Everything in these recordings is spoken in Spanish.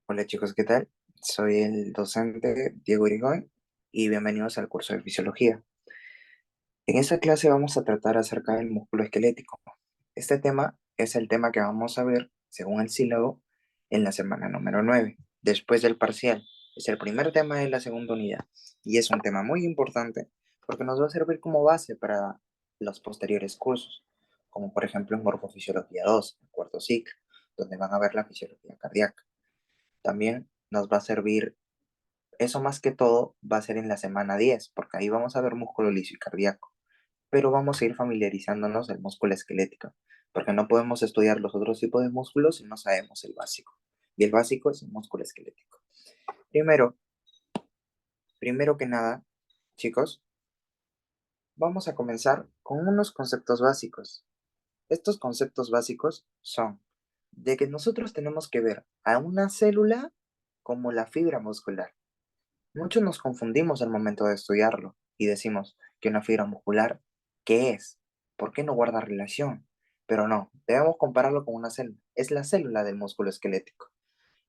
Hola chicos, ¿qué tal? Soy el docente Diego Irigoyen y bienvenidos al curso de Fisiología. En esta clase vamos a tratar acerca del músculo esquelético. Este tema es el tema que vamos a ver, según el sílabo, en la semana número 9, después del parcial. Es el primer tema de la segunda unidad y es un tema muy importante porque nos va a servir como base para los posteriores cursos, como por ejemplo en Morfofisiología 2, el cuarto ciclo, donde van a ver la fisiología cardíaca. También nos va a servir, eso más que todo va a ser en la semana 10 porque ahí vamos a ver músculo liso y cardíaco, pero vamos a ir familiarizándonos del músculo esquelético, porque no podemos estudiar los otros tipos de músculos si no sabemos el básico. Y el básico es el músculo esquelético. Primero, primero que nada, chicos, vamos a comenzar con unos conceptos básicos. Estos conceptos básicos son de que nosotros tenemos que ver a una célula como la fibra muscular. Muchos nos confundimos al momento de estudiarlo y decimos que una fibra muscular, ¿qué es? ¿Por qué no guarda relación? Pero no, debemos compararlo con una célula. Es la célula del músculo esquelético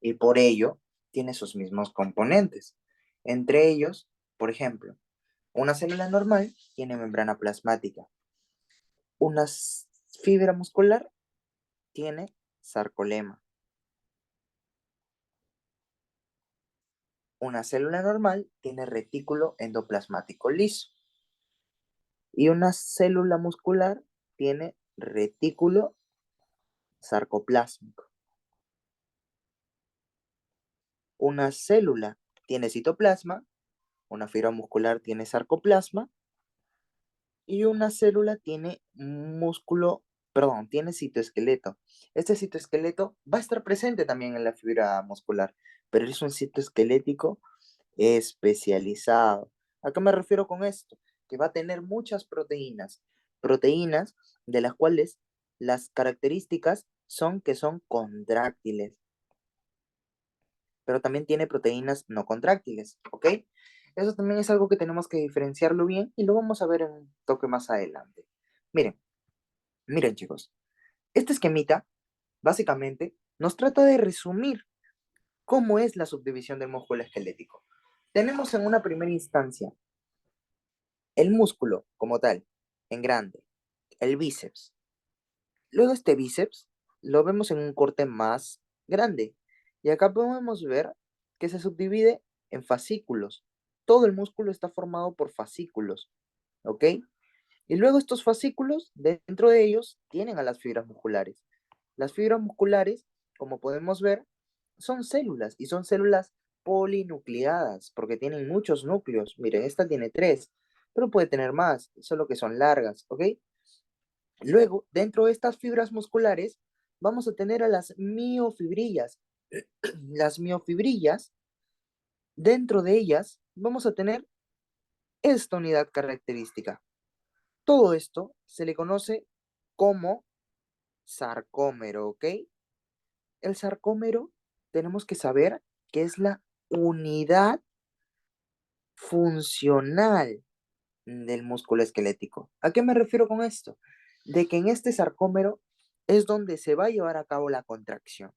y por ello tiene sus mismos componentes. Entre ellos, por ejemplo, una célula normal tiene membrana plasmática. Una fibra muscular tiene sarcolema. Una célula normal tiene retículo endoplasmático liso. Y una célula muscular tiene retículo sarcoplásmico. Una célula tiene citoplasma, una fibra muscular tiene sarcoplasma y una célula tiene músculo, perdón, tiene citoesqueleto. Este citoesqueleto va a estar presente también en la fibra muscular, pero es un citoesquelético especializado. ¿A qué me refiero con esto? Que va a tener muchas proteínas, proteínas de las cuales las características son que son contráctiles, pero también tiene proteínas no contráctiles, ¿ok? Eso también es algo que tenemos que diferenciarlo bien y lo vamos a ver en un toque más adelante. Miren, miren chicos, este esquemita básicamente nos trata de resumir cómo es la subdivisión del músculo esquelético. Tenemos en una primera instancia el músculo como tal, en grande, el bíceps. Luego este bíceps lo vemos en un corte más grande. Y acá podemos ver que se subdivide en fascículos. Todo el músculo está formado por fascículos, ¿ok? Y luego estos fascículos, dentro de ellos, tienen a las fibras musculares. Las fibras musculares, como podemos ver, son células y son células polinucleadas porque tienen muchos núcleos. Miren, esta tiene tres, pero puede tener más, solo que son largas, ¿ok? Luego, dentro de estas fibras musculares, vamos a tener a las miofibrillas. Las miofibrillas, dentro de ellas, vamos a tener esta unidad característica. Todo esto se le conoce como sarcómero, ¿ok? El sarcómero tenemos que saber que es la unidad funcional del músculo esquelético. ¿A qué me refiero con esto? De que en este sarcómero es donde se va a llevar a cabo la contracción,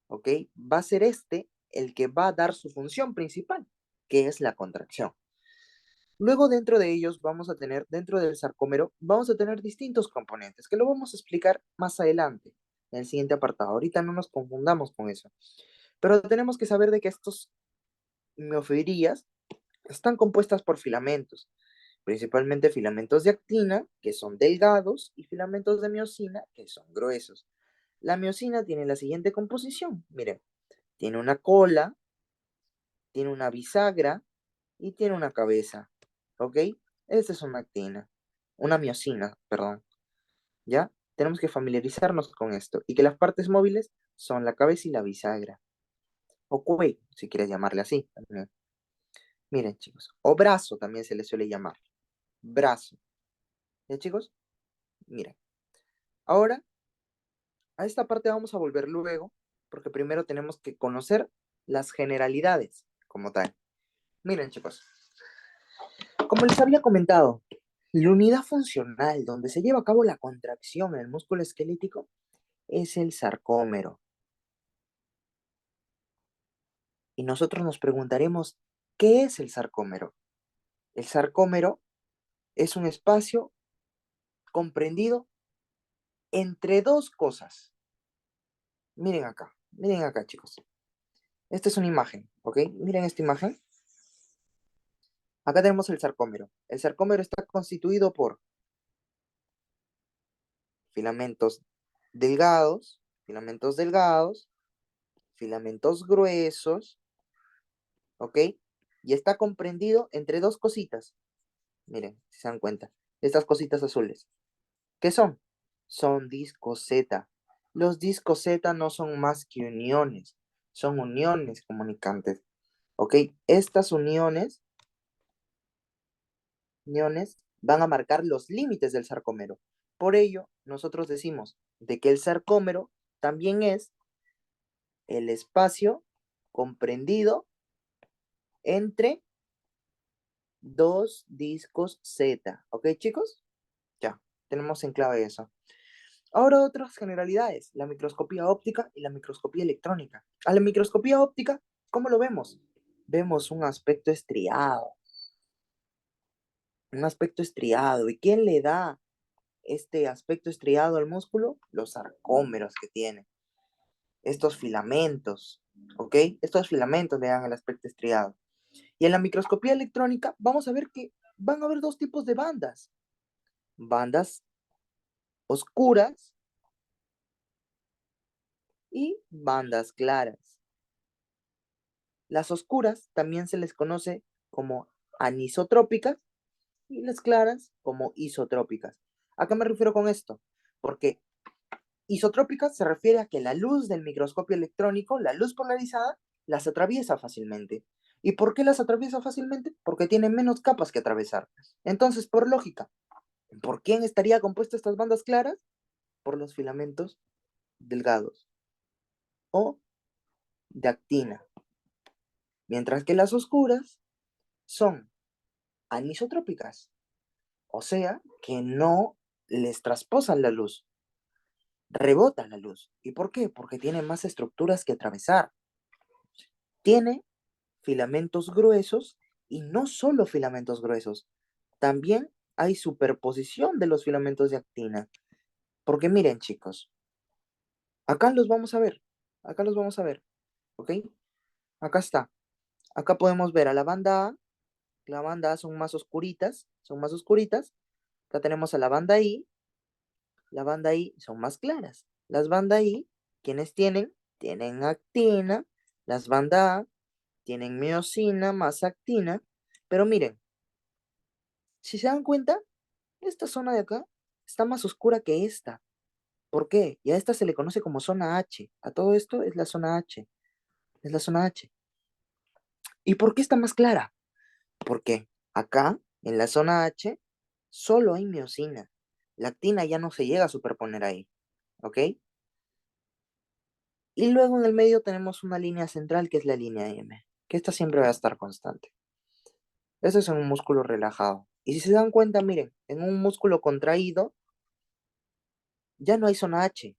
¿ok? Va a ser este el que va a dar su función principal, que es la contracción. Luego dentro de ellos vamos a tener, dentro del sarcómero, vamos a tener distintos componentes, que lo vamos a explicar más adelante, en el siguiente apartado. Ahorita no nos confundamos con eso. Pero tenemos que saber de que estos miofibrillas están compuestas por filamentos, principalmente filamentos de actina, que son delgados, y filamentos de miosina, que son gruesos. La miosina tiene la siguiente composición. Miren, tiene una cola, tiene una bisagra y tiene una cabeza. ¿Ok? Esta es una actina, una miosina, perdón. ¿Ya? Tenemos que familiarizarnos con esto y que las partes móviles son la cabeza y la bisagra. O cuello, si quieres llamarle así. También. Miren, chicos. O brazo también se le suele llamar. Brazo. ¿Ya, chicos? Miren. Ahora, a esta parte vamos a volver luego, porque primero tenemos que conocer las generalidades como tal. Miren, chicos. Como les había comentado, la unidad funcional donde se lleva a cabo la contracción en el músculo esquelético es el sarcómero. Y nosotros nos preguntaremos, ¿qué es el sarcómero? El sarcómero es un espacio comprendido entre dos cosas. Miren acá, chicos. Esta es una imagen, ¿ok? Miren esta imagen. Acá tenemos el sarcómero. El sarcómero está constituido por filamentos delgados, filamentos delgados, filamentos gruesos, ¿ok? Y está comprendido entre dos cositas. Miren, si se dan cuenta. Estas cositas azules. ¿Qué son? Son discos Z. Los discos Z no son más que uniones. Son uniones comunicantes. ¿Ok? Estas uniones van a marcar los límites del sarcómero. Por ello, nosotros decimos de que el sarcómero también es el espacio comprendido entre dos discos Z. ¿Ok, chicos? Ya, tenemos en clave eso. Ahora otras generalidades, la microscopía óptica y la microscopía electrónica. A la microscopía óptica, ¿cómo lo vemos? Vemos un aspecto estriado. Un aspecto estriado. ¿Y quién le da este aspecto estriado al músculo? Los sarcómeros que tiene. Estos filamentos, ¿ok? Estos filamentos le dan el aspecto estriado. Y en la microscopía electrónica vamos a ver que van a haber dos tipos de bandas. Bandas oscuras y bandas claras. Las oscuras también se les conoce como anisotrópicas y las claras como isotrópicas. ¿A qué me refiero con esto? Porque isotrópicas se refiere a que la luz del microscopio electrónico, la luz polarizada, las atraviesa fácilmente. ¿Y por qué las atraviesa fácilmente? Porque tiene menos capas que atravesar. Entonces, por lógica, ¿por quién estaría compuesta estas bandas claras? Por los filamentos delgados o de actina. Mientras que las oscuras son anisotrópicas, o sea, que no les trasposan la luz, rebotan la luz. ¿Y por qué? Porque tiene más estructuras que atravesar. Tiene filamentos gruesos y no solo filamentos gruesos, también hay superposición de los filamentos de actina. Porque miren, chicos, acá los vamos a ver, acá los vamos a ver, ¿ok? Acá está. Acá podemos ver a la banda A son más oscuritas. Acá tenemos a la banda I son más claras. Las banda I, ¿quiénes tienen? Tienen actina. Las banda A tienen miosina más actina. Pero miren, si se dan cuenta, esta zona de acá está más oscura que esta. ¿Por qué? Y a esta se le conoce como zona H. A todo esto es la zona H. Es la zona H. ¿Y por qué está más clara? Porque acá, en la zona H, solo hay miosina. La actina ya no se llega a superponer ahí. ¿Ok? Y luego en el medio tenemos una línea central que es la línea M, que esta siempre va a estar constante. Eso es en un músculo relajado. Y si se dan cuenta, miren, en un músculo contraído ya no hay zona H.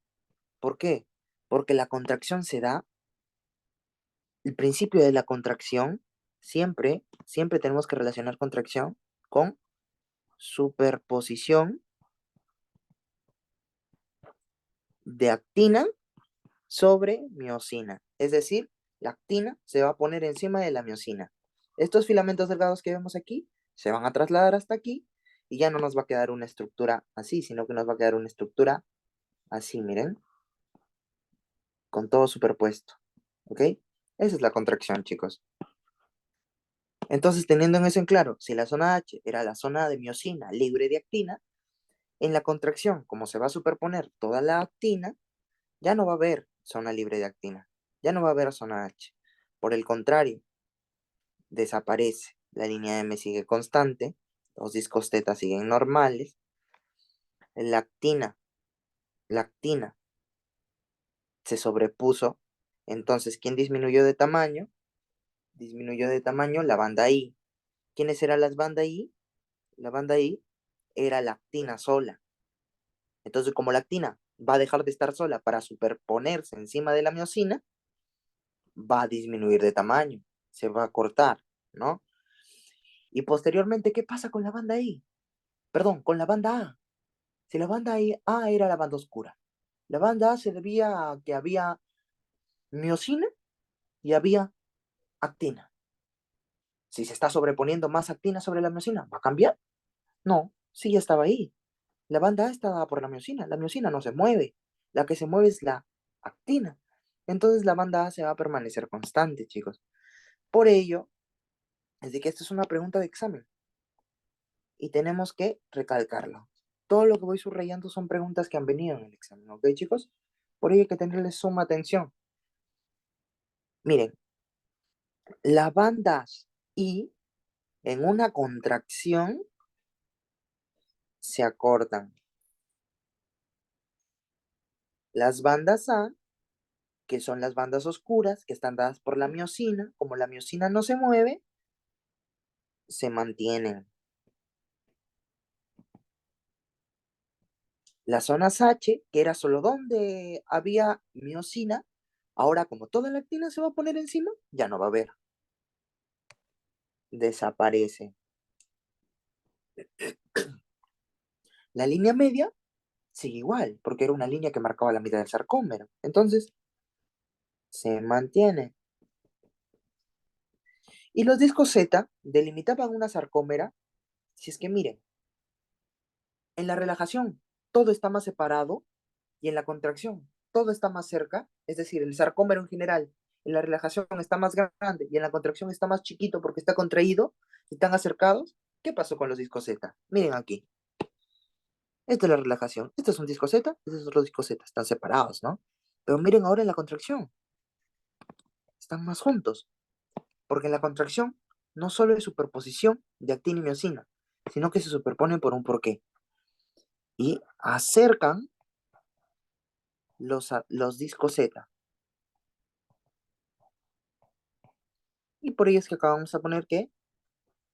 ¿Por qué? Porque la contracción se da, el principio de la contracción, siempre tenemos que relacionar contracción con superposición de actina sobre miosina. Es decir, la actina se va a poner encima de la miosina. Estos filamentos delgados que vemos aquí se van a trasladar hasta aquí y ya no nos va a quedar una estructura así, sino que nos va a quedar una estructura así, miren, con todo superpuesto. ¿Ok? Esa es la contracción, chicos. Entonces, teniendo en eso en claro, si la zona H era la zona de miosina libre de actina, en la contracción, como se va a superponer toda la actina, ya no va a haber zona libre de actina, ya no va a haber zona H. Por el contrario, desaparece. La línea M sigue constante, los discos teta siguen normales. La actina se sobrepuso. Entonces, ¿quién disminuyó de tamaño? Disminuyó de tamaño la banda I. ¿Quiénes eran las bandas I? La banda I era la actina sola. Entonces, como la actina va a dejar de estar sola para superponerse encima de la miosina, va a disminuir de tamaño, se va a cortar, ¿no? Y posteriormente, ¿qué pasa con la banda I? Perdón, con la banda A. Si la banda A era la banda oscura, la banda A se debía a que había miosina y había actina. Si se está sobreponiendo más actina sobre la miosina, ¿va a cambiar? No, sí ya estaba ahí. La banda A está dada por la miosina no se mueve, la que se mueve es la actina. Entonces la banda A se va a permanecer constante, chicos. Por ello, es de que esta es una pregunta de examen y tenemos que recalcarlo. Todo lo que voy subrayando son preguntas que han venido en el examen, ¿ok, chicos? Por ello hay que tenerles suma atención. Miren, las bandas I en una contracción se acortan. Las bandas A, que son las bandas oscuras, que están dadas por la miosina, como la miosina no se mueve, se mantienen. Las zonas H, que era solo donde había miosina, ahora como toda la actina se va a poner encima, ya no va a haber. Desaparece. La línea media sigue igual, porque era una línea que marcaba la mitad del sarcómero. Entonces, se mantiene. Y los discos Z delimitaban una sarcómera, si es que miren, en la relajación todo está más separado y en la contracción todo está más cerca, es decir, el sarcómero en general en la relajación está más grande y en la contracción está más chiquito porque está contraído y están acercados. ¿Qué pasó con los discos Z? Miren aquí. Esta es la relajación. Este es un disco Z, este es otro disco Z. Están separados, ¿no? Pero miren ahora en la contracción. Están más juntos. Porque en la contracción no solo es superposición de actina y miosina, sino que se superponen por un porqué. Y acercan los discos Z. Y por ello es que acabamos de poner que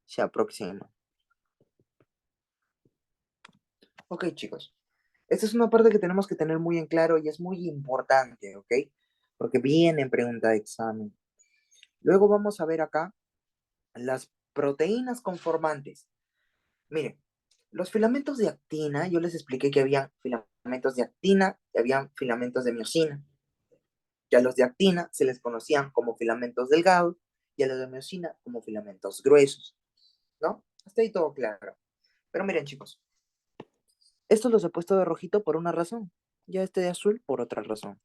se aproximan. Ok, chicos. Esta es una parte que tenemos que tener muy en claro y es muy importante, ¿ok? Porque viene en pregunta de examen. Luego vamos a ver acá las proteínas conformantes. Miren, los filamentos de actina, yo les expliqué que había filamentos de actina y había filamentos de miosina. Y a los de actina se les conocían como filamentos delgados y a los de miosina como filamentos gruesos, ¿no? Hasta ahí todo claro. Pero miren, chicos, estos los he puesto de rojito por una razón, ya este de azul por otra razón.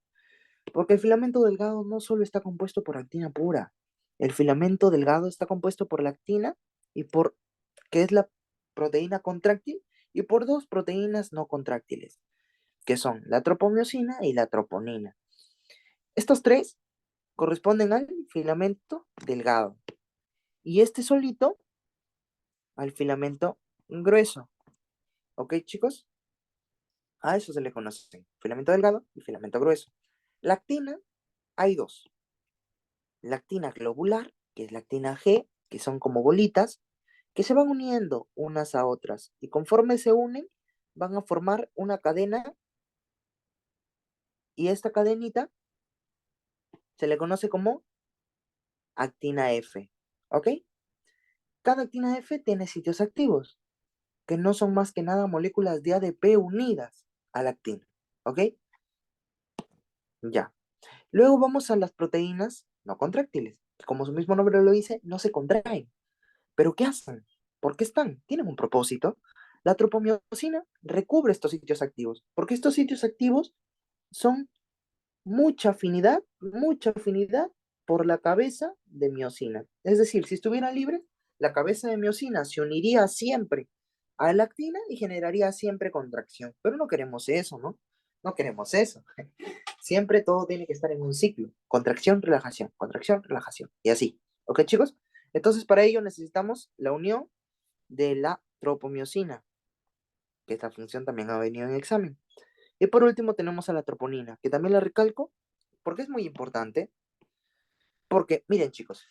Porque el filamento delgado no solo está compuesto por actina pura, el filamento delgado está compuesto por la actina y por, que es la proteína contráctil, y por dos proteínas no contráctiles, que son la tropomiosina y la troponina. Estos tres corresponden al filamento delgado y este solito al filamento grueso. ¿Ok, chicos? A eso se le conoce filamento delgado y filamento grueso. La actina, hay dos. La actina globular, que es la actina G, que son como bolitas, que se van uniendo unas a otras y conforme se unen van a formar una cadena y esta cadenita se le conoce como actina F. ¿Ok? Cada actina F tiene sitios activos, que no son más que nada moléculas de ADP unidas a la actina. ¿Ok? Ya. Luego vamos a las proteínas no contráctiles. Como su mismo nombre lo dice, no se contraen. ¿Pero qué hacen? ¿Por qué están? Tienen un propósito. La tropomiosina recubre estos sitios activos, porque estos sitios activos son mucha afinidad por la cabeza de miosina. Es decir, si estuviera libre, la cabeza de miosina se uniría siempre a la actina y generaría siempre contracción. Pero no queremos eso, ¿no? No queremos eso. Siempre todo tiene que estar en un ciclo. Contracción, relajación. Y así. ¿Ok, chicos? Entonces, para ello necesitamos la unión de la tropomiosina, que esta función también ha venido en examen. Y por último tenemos a la troponina, que también la recalco porque es muy importante. Porque, miren chicos,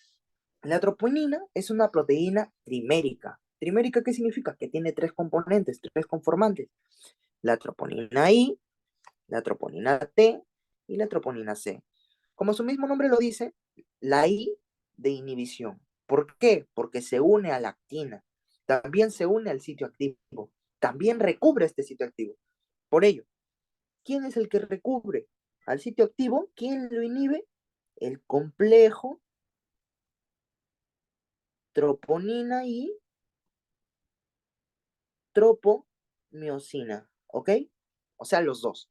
la troponina es una proteína trimérica. ¿Trimérica qué significa? Que tiene tres componentes, tres conformantes. La troponina I, la troponina T y la troponina C. Como su mismo nombre lo dice, La I de inhibición. ¿Por qué? Porque se une a la actina. También se une al sitio activo. También recubre este sitio activo. Por ello, ¿quién es el que recubre al sitio activo? ¿Quién lo inhibe? El complejo troponina y tropomiosina, ¿ok? O sea, los dos.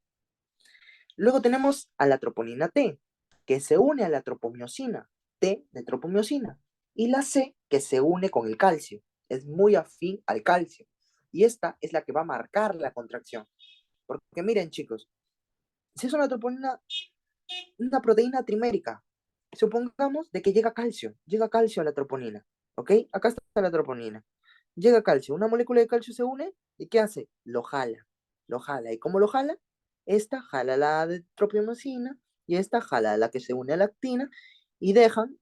Luego tenemos a la troponina T, que se une a la tropomiosina, T de tropomiosina, y la C, que se une con el calcio, es muy afín al calcio, y esta es la que va a marcar la contracción. Porque miren, chicos, si es una proteína trimérica, supongamos de que llega calcio a la troponina, ¿ok? Acá está la troponina. Llega calcio, una molécula de calcio se une, ¿y qué hace? Lo jala. ¿Y cómo lo jala? Esta jala la de tropiomicina y esta jala la que se une a la actina y dejan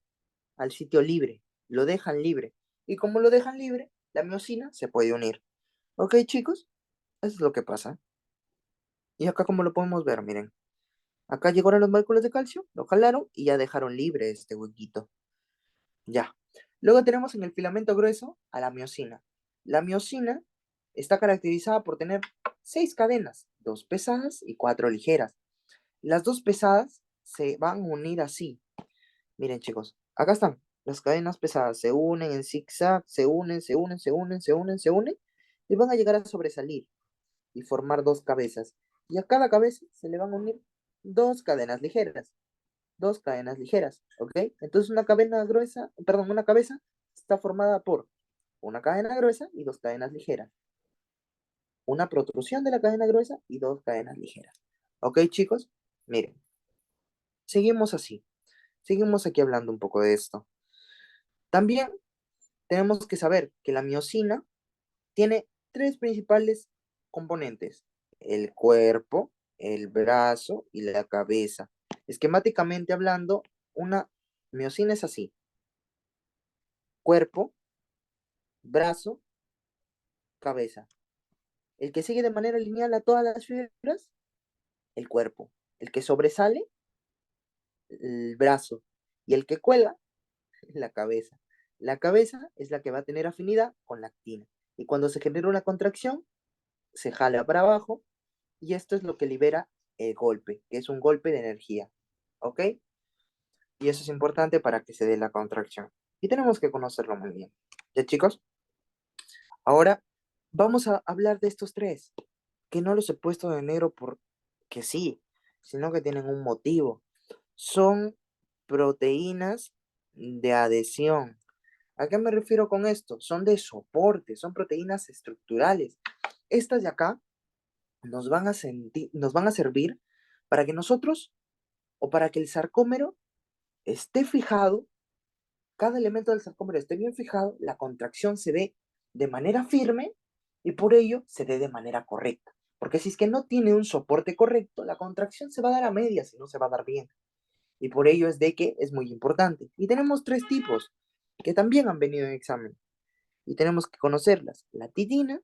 al sitio libre, lo dejan libre. Y como lo dejan libre, la miosina se puede unir. ¿Ok, chicos? Eso es lo que pasa. Y acá como lo podemos ver, miren. Acá llegaron las moléculas de calcio, lo jalaron y ya dejaron libre este huequito. Ya. Luego tenemos en el filamento grueso a la miosina. La miosina está caracterizada por tener 6 cadenas, 2 pesadas y 4 ligeras. Las 2 pesadas se van a unir así. Miren, chicos, acá están. Las cadenas pesadas se unen en zigzag, se unen y van a llegar a sobresalir y formar 2 cabezas. Y a cada cabeza se le van a unir 2 cadenas ligeras. 2 cadenas ligeras, ¿ok? Entonces una cadena gruesa, perdón, una cabeza está formada por una cadena gruesa y 2 cadenas ligeras. Una protrusión de la cadena gruesa y 2 cadenas ligeras. ¿Ok, chicos? Miren, seguimos así. Seguimos aquí hablando un poco de esto. También tenemos que saber que la miosina tiene 3 principales componentes: el cuerpo, el brazo y la cabeza. Esquemáticamente hablando, una miosina es así: cuerpo, brazo, cabeza. El que sigue de manera lineal a todas las fibras, el cuerpo. El que sobresale, el brazo. Y el que cuelga, la cabeza. La cabeza es la que va a tener afinidad con la actina. Y cuando se genera una contracción, se jala para abajo y esto es lo que libera el golpe, que es un golpe de energía. ¿Ok? Y eso es importante para que se dé la contracción. Y tenemos que conocerlo muy bien. ¿Ya, chicos? Ahora vamos a hablar de estos tres, que no los he puesto de negro porque sí, sino que tienen un motivo. Son proteínas de adhesión. ¿A qué me refiero con esto? Son de soporte, son proteínas estructurales. Estas de acá nos van a servir para que nosotros o para que el sarcómero esté fijado, cada elemento del sarcómero esté bien fijado, la contracción se dé de manera firme y por ello se dé de manera correcta. Porque si es que no tiene un soporte correcto, la contracción se va a dar a medias y no se va a dar bien. Y por ello es de que es muy importante. Y tenemos 3 tipos que también han venido en examen. Y tenemos que conocerlas: la titina,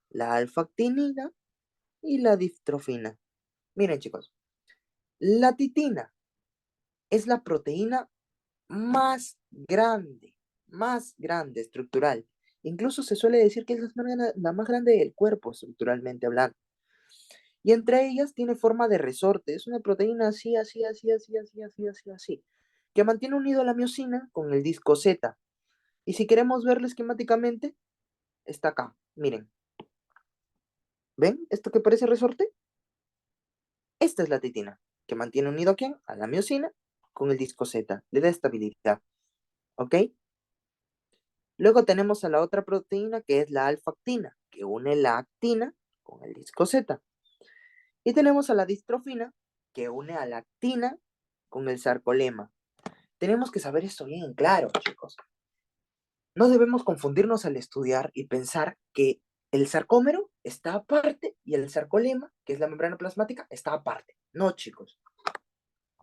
la alfa-actinina y la diftrofina. Miren, chicos, la titina es la proteína más grande estructural. Incluso se suele decir que es la más grande del cuerpo, estructuralmente hablando. Y entre ellas tiene forma de resorte. Es una proteína así, así, así, así, así, así, así, así, que mantiene unido la miosina con el disco Z. Y si queremos verlo esquemáticamente, está acá. Miren, ¿ven esto que parece resorte? Esta es la titina, que mantiene unido ¿a quién? A la miosina con el disco Z. Le da estabilidad. ¿Ok? Luego tenemos a la otra proteína que es la alfa-actina, que une la actina con el disco Z. Y tenemos a la distrofina, que une a la actina con el sarcolema. Tenemos que saber esto bien claro, chicos. No debemos confundirnos al estudiar y pensar que el sarcómero está aparte y el sarcolema, que es la membrana plasmática, está aparte. No, chicos.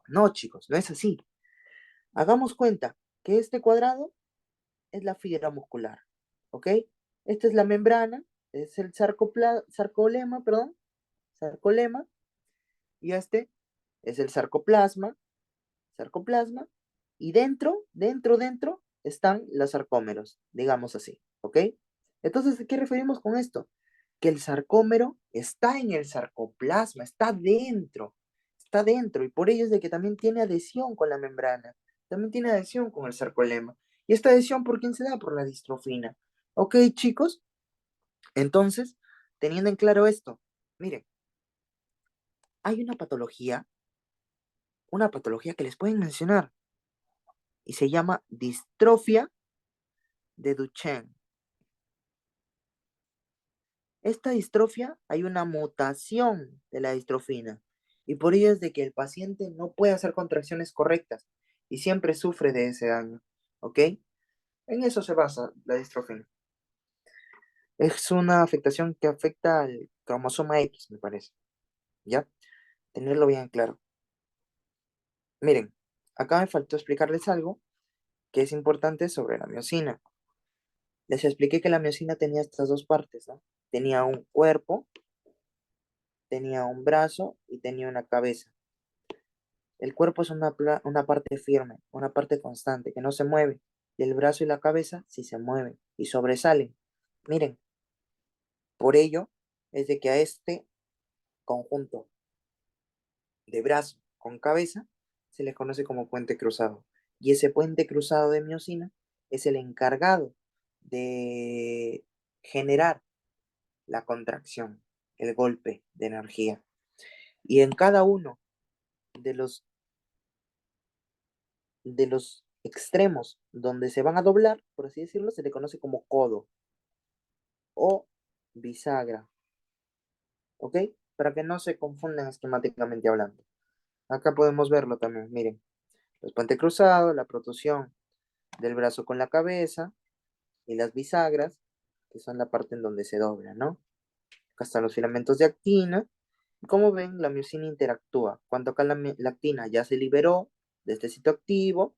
No, chicos, no es así. Hagamos cuenta que este cuadrado es la fibra muscular, ¿ok? Esta es la membrana, es el sarcolema, perdón, sarcolema, y este es el sarcoplasma, Y dentro están los sarcómeros, digamos así, ¿ok? Entonces, ¿a qué referimos con esto? Que el sarcómero está en el sarcoplasma, está dentro, y por ello es de que también tiene adhesión con la membrana, también tiene adhesión con el sarcolema. ¿Y esta adhesión por quién se da? Por la distrofina. ¿Ok, chicos? Entonces, teniendo en claro esto, miren, hay una patología que les pueden mencionar, y se llama distrofia de Duchenne. Esta distrofia hay una mutación de la distrofina y por ello es de que el paciente no puede hacer contracciones correctas y siempre sufre de ese daño, ¿ok? En eso se basa la distrofina. Es una afectación que afecta al cromosoma X, me parece, ¿ya? Tenerlo bien claro. Miren, acá me faltó explicarles algo que es importante sobre la miocina. Les expliqué que la miocina tenía estas dos partes, ¿no? Tenía un cuerpo, tenía un brazo y tenía una cabeza. El cuerpo es una parte firme, una parte constante, que no se mueve. Y el brazo y la cabeza sí se mueven y sobresalen. Miren, por ello es de que a este conjunto de brazo con cabeza se le conoce como puente cruzado. Y ese puente cruzado de miocina es el encargado de generar la contracción, el golpe de energía. Y en cada uno de los extremos donde se van a doblar, por así decirlo, se le conoce como codo o bisagra, ¿ok? Para que no se confundan esquemáticamente hablando. Acá podemos verlo también, miren, los puentes cruzados, la protrusión del brazo con la cabeza y las bisagras, que son la parte en donde se dobla, ¿no? Acá están los filamentos de actina. Como ven, la miocina interactúa. Cuando acá la actina ya se liberó de este sitio activo,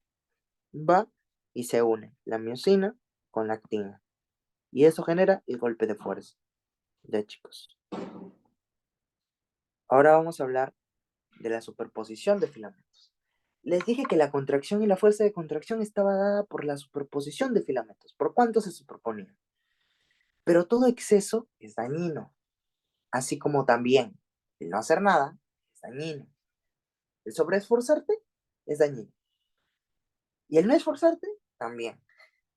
va y se une la miocina con la actina. Y eso genera el golpe de fuerza. Ya, chicos. Ahora vamos a hablar de la superposición de filamentos. Les dije que la contracción y la fuerza de contracción estaba dada por la superposición de filamentos, por cuánto se superponían. Pero todo exceso es dañino, así como también el no hacer nada es dañino. El sobreesforzarte es dañino. Y el no esforzarte también.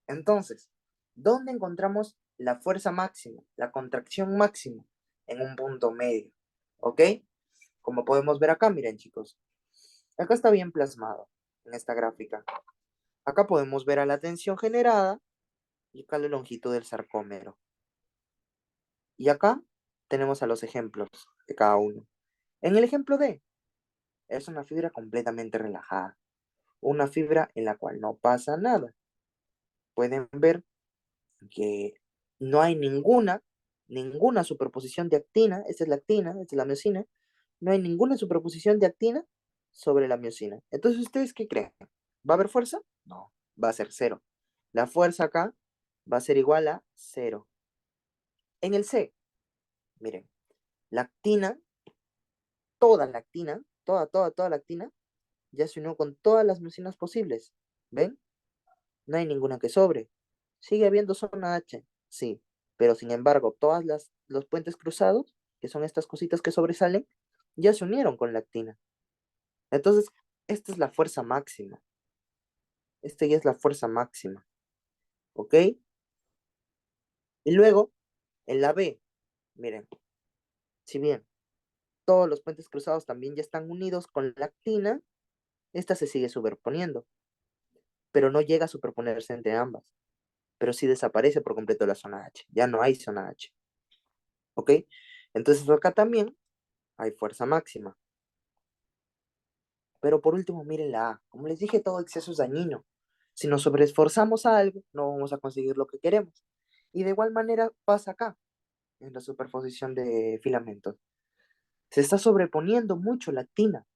Entonces, ¿dónde encontramos la fuerza máxima, la contracción máxima? En un punto medio. ¿Ok? Como podemos ver acá, miren chicos. Acá está bien plasmado en esta gráfica. Acá podemos ver a la tensión generada y acá la longitud del sarcómero. Y acá tenemos a los ejemplos de cada uno. En el ejemplo D, es una fibra completamente relajada. Una fibra en la cual no pasa nada. Pueden ver que no hay ninguna superposición de actina. Esta es la actina, esta es la miocina. No hay ninguna superposición de actina sobre la miocina. Entonces, ¿ustedes qué creen? ¿Va a haber fuerza? No, va a ser cero. La fuerza acá va a ser igual a cero. En el C, miren, la actina, toda la actina, toda la actina, ya se unió con todas las miocinas posibles. ¿Ven? No hay ninguna que sobre. Sigue habiendo zona H, sí, pero sin embargo, los puentes cruzados, que son estas cositas que sobresalen, ya se unieron con la actina. Entonces, esta es la fuerza máxima. Esta ya es la fuerza máxima. ¿Ok? Y luego, en la B, miren, si bien todos los puentes cruzados también ya están unidos con la actina, esta se sigue superponiendo, pero no llega a superponerse entre ambas. Pero sí desaparece por completo la zona H. Ya no hay zona H. ¿Ok? Entonces acá también hay fuerza máxima. Pero por último, miren la A. Como les dije, todo exceso es dañino. Si nos sobreesforzamos a algo, no vamos a conseguir lo que queremos. Y de igual manera pasa acá, en la superposición de filamentos. Se está sobreponiendo mucho la actina.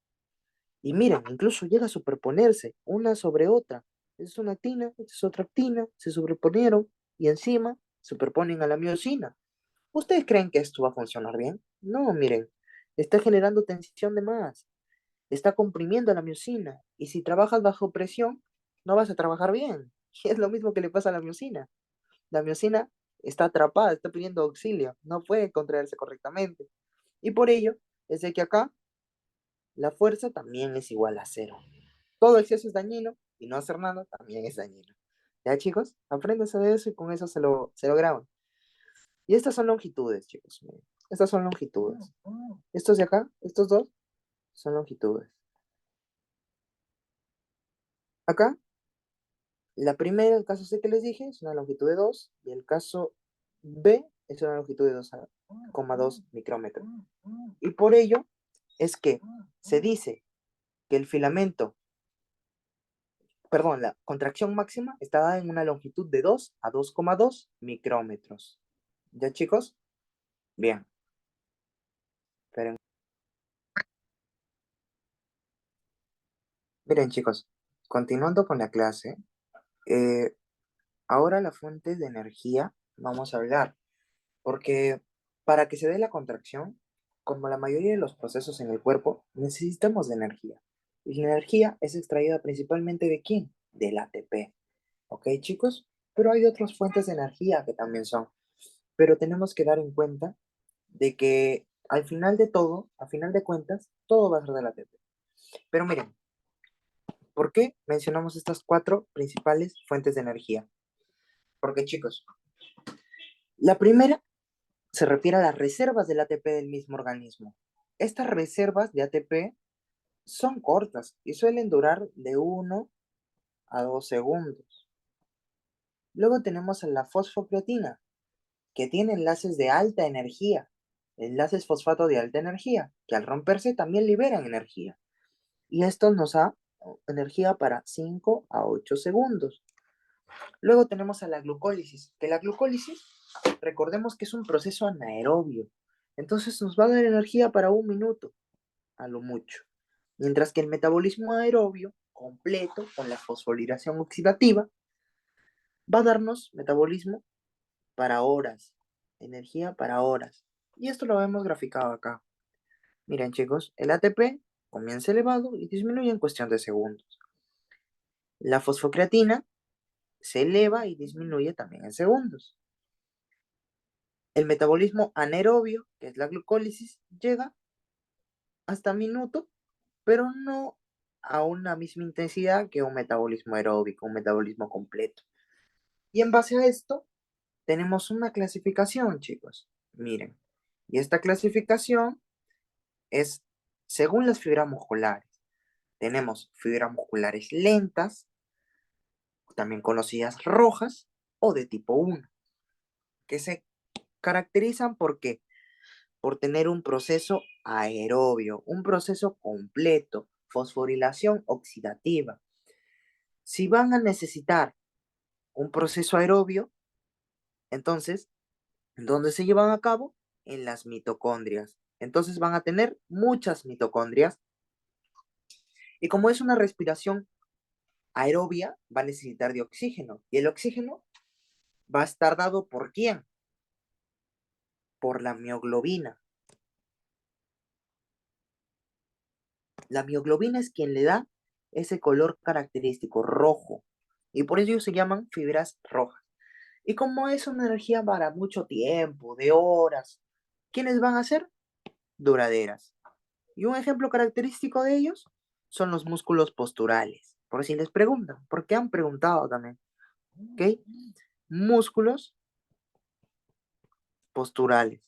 Y miren, incluso llega a superponerse una sobre otra. Es una actina, esta es otra actina, se sobreponieron y encima superponen a la miocina. ¿Ustedes creen que esto va a funcionar bien? No, miren, está generando tensión de más, está comprimiendo la miocina y si trabajas bajo presión, no vas a trabajar bien. Y es lo mismo que le pasa a la miocina. La miocina está atrapada, está pidiendo auxilio, no puede contraerse correctamente. Y por ello es de que acá la fuerza también es igual a cero. Todo exceso es dañino y no hacer nada también es dañino. ¿Ya, chicos? Apréndanse de eso y con eso se lo graban. Y estas son longitudes, chicos. Miren. Estas son longitudes. Estos de acá, estos dos, son longitudes. Acá, la primera, el caso C que les dije, es una longitud de 2 y el caso B es una longitud de 2,2 micrómetros. Y por ello es que se dice que el filamento, perdón, la contracción máxima está dada en una longitud de 2 a 2,2 micrómetros. ¿Ya, chicos? Bien. Esperen. Miren, chicos, continuando con la clase, eh, ahora la fuente de energía vamos a hablar, porque para que se dé la contracción, como la mayoría de los procesos en el cuerpo, necesitamos de energía. Y la energía es extraída principalmente ¿de quién? Del ATP. ¿Ok, chicos? Pero hay otras fuentes de energía que también son. Pero tenemos que dar en cuenta de que al final de todo, a final de cuentas, todo va a ser del ATP. Pero miren, ¿por qué mencionamos estas cuatro principales fuentes de energía? Porque, chicos, la primera se refiere a las reservas del ATP del mismo organismo. Estas reservas de ATP son cortas y suelen durar de 1 a 2 segundos. Luego tenemos a la fosfocreatina, que tiene enlaces de alta energía, enlaces fosfato de alta energía, que al romperse también liberan energía. Y esto nos da energía para 5 a 8 segundos. Luego tenemos a la glucólisis, que la glucólisis, recordemos que es un proceso anaerobio. Entonces nos va a dar energía para 1 minuto, a lo mucho. Mientras que el metabolismo aerobio, completo, con la fosforilación oxidativa, va a darnos metabolismo para horas, energía para horas. Y esto lo vemos graficado acá. Miren, chicos, el ATP comienza elevado y disminuye en cuestión de segundos. La fosfocreatina se eleva y disminuye también en segundos. El metabolismo anaerobio, que es la glucólisis, llega hasta minuto, pero no a una misma intensidad que un metabolismo aeróbico, un metabolismo completo. Y en base a esto, tenemos una clasificación, chicos. Miren, y esta clasificación es según las fibras musculares. Tenemos fibras musculares lentas, también conocidas rojas, o de tipo 1, que se caracterizan por tener un proceso aerobio, un proceso completo, fosforilación oxidativa. Si van a necesitar un proceso aerobio, entonces, ¿dónde se llevan a cabo? En las mitocondrias. Entonces van a tener muchas mitocondrias y como es una respiración aerobia, va a necesitar de oxígeno. Y el oxígeno va a estar dado ¿por quién? Por la mioglobina. La mioglobina es quien le da ese color característico rojo y por ello se llaman fibras rojas. Y como es una energía para mucho tiempo, de horas, ¿quiénes van a ser? Duraderas. Y un ejemplo característico de ellos son los músculos posturales. Por si les preguntan, porque han preguntado también. ¿Ok? Músculos posturales.